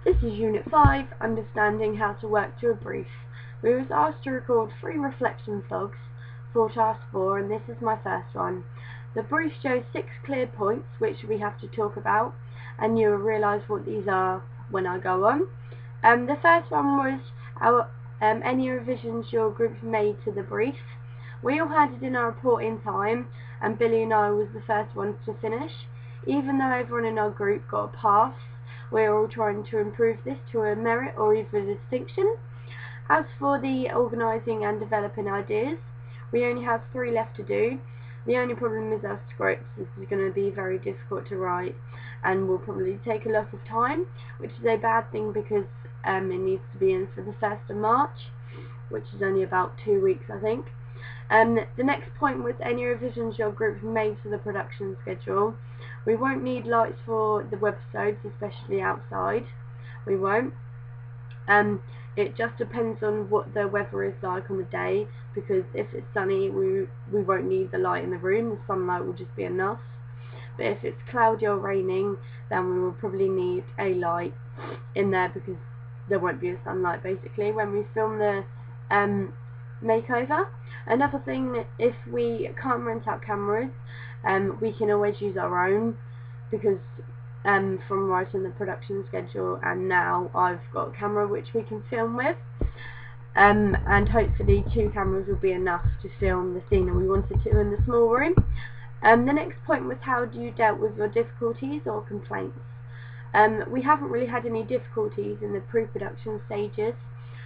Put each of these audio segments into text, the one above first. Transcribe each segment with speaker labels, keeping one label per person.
Speaker 1: This is Unit 5, Understanding How to Work to a Brief. We was asked to record 3 reflection vlogs for Task 4, and this is my first one. The brief shows 6 clear points which we have to talk about, and you will realise what these are when I go on. The first one was any revisions your group made to the brief. We all handed in our report in time, and Billy and I was the first ones to finish. Even though everyone in our group got a pass, we're all trying to improve this to a merit or even a distinction. As for the organising and developing ideas, we only have 3 left to do. The only problem is our scripts. This is going to be very difficult to write and will probably take a lot of time, which is a bad thing because it needs to be in for the 1st of March, which is only about 2 weeks, I think. The next point was any revisions your group made to the production schedule. We won't need lights for the webisodes, especially outside. We won't. It just depends on what the weather is like on the day, because if it's sunny we won't need the light in the room, the sunlight will just be enough. But if it's cloudy or raining, then we will probably need a light in there because there won't be a sunlight basically when we film the makeover. Another thing, if we can't rent out cameras, we can always use our own, because from writing the production schedule and now I've got a camera which we can film with, and hopefully 2 cameras will be enough to film the scene that we wanted to in the small room. The next point was how you dealt with your difficulties or complaints. We haven't really had any difficulties in the pre-production stages.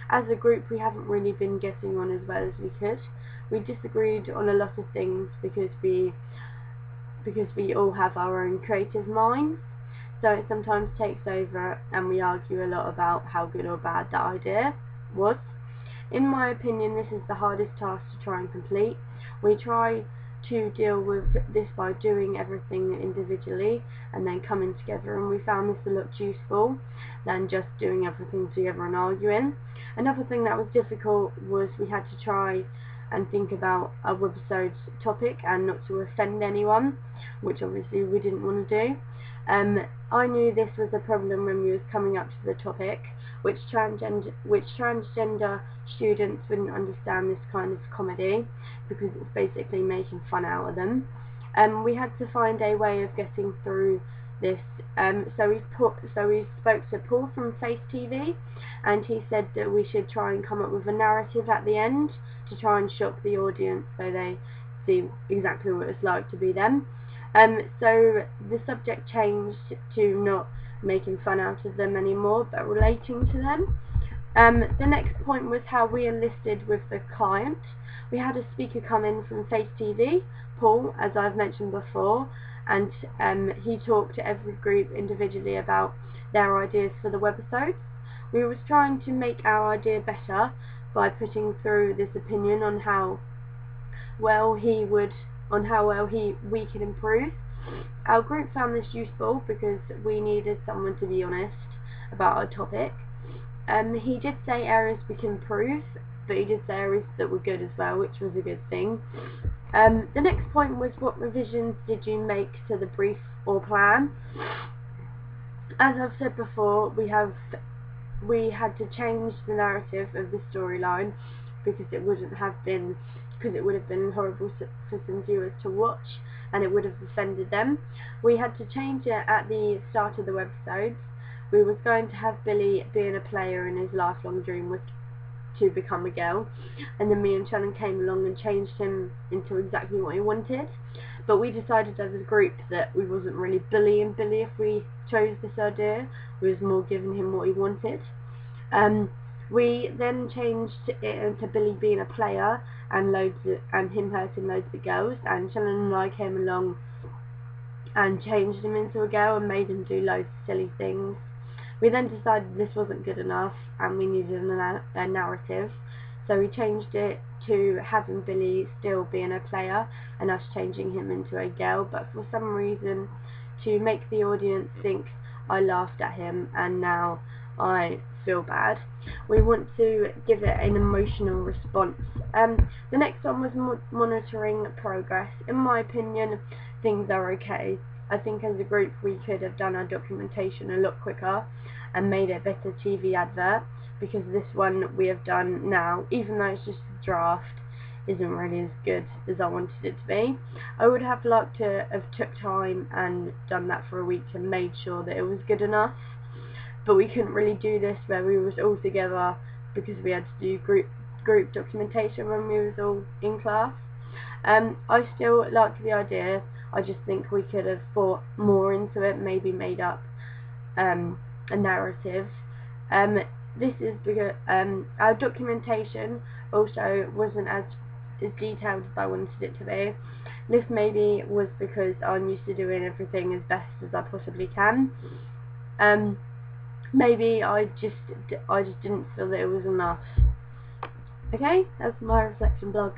Speaker 1: As a group we haven't really been getting on as well as we could. We disagreed on a lot of things because we all have our own creative minds, so it sometimes takes over and we argue a lot about how good or bad that idea was. In my opinion, this is the hardest task to try and complete. We try to deal with this by doing everything individually and then coming together, and we found this a lot useful than just doing everything together and arguing. Another thing that was difficult was we had to try and think about a webisode's topic and not to offend anyone, which obviously we didn't want to do. I knew this was a problem when we was coming up to the topic, which transgender students wouldn't understand this kind of comedy because it's basically making fun out of them. We had to find a way of getting through this, so we spoke to Paul from Face TV, and he said that we should try and come up with a narrative at the end to try and shock the audience so they see exactly what it's like to be them. So the subject changed to not making fun out of them anymore, but relating to them. The next point was how we enlisted with the client. We had a speaker come in from Face TV, Paul, as I've mentioned before, and he talked to every group individually about their ideas for the webisodes. We was trying to make our idea better by putting through this opinion on how well we could improve. Our group found this useful because we needed someone to be honest about our topic. He did say areas we can improve, but he did say areas that were good as well, which was a good thing. The next point was what revisions did you make to the brief or plan? As I've said before, we had to change the narrative of the storyline because it would have been horrible for some viewers to watch and it would have offended them. We had to change it at the start of the webisode. We was going to have Billy being a player and his lifelong dream was to become a girl, and then me and Shannon came along and changed him into exactly what he wanted, but we decided as a group that we wasn't really bullying Billy if we chose this idea. We was more giving him what he wanted. We then changed it into Billy being a player and him hurting loads of girls, and Shannon and I came along and changed him into a girl and made him do loads of silly things. We then decided this wasn't good enough and we needed a narrative, so we changed it to having Billy still being a player and us changing him into a girl, but for some reason to make the audience think I laughed at him and now I feel bad. We want to give it an emotional response. The next one was monitoring progress. In my opinion, things are okay. I think as a group we could have done our documentation a lot quicker and made it a better TV advert, because this one we have done now, even though it's just a draft, isn't really as good as I wanted it to be. I would have liked to have took time and done that for a week and made sure that it was good enough, but we couldn't really do this where we was all together, because we had to do group documentation when we was all in class. I still like the idea. I just think we could have thought more into it, maybe made up a narrative. This is because our documentation also wasn't as detailed as I wanted it to be. This maybe was because I'm used to doing everything as best as I possibly can. Maybe I just didn't feel that it was enough. Okay, that's my reflection blog.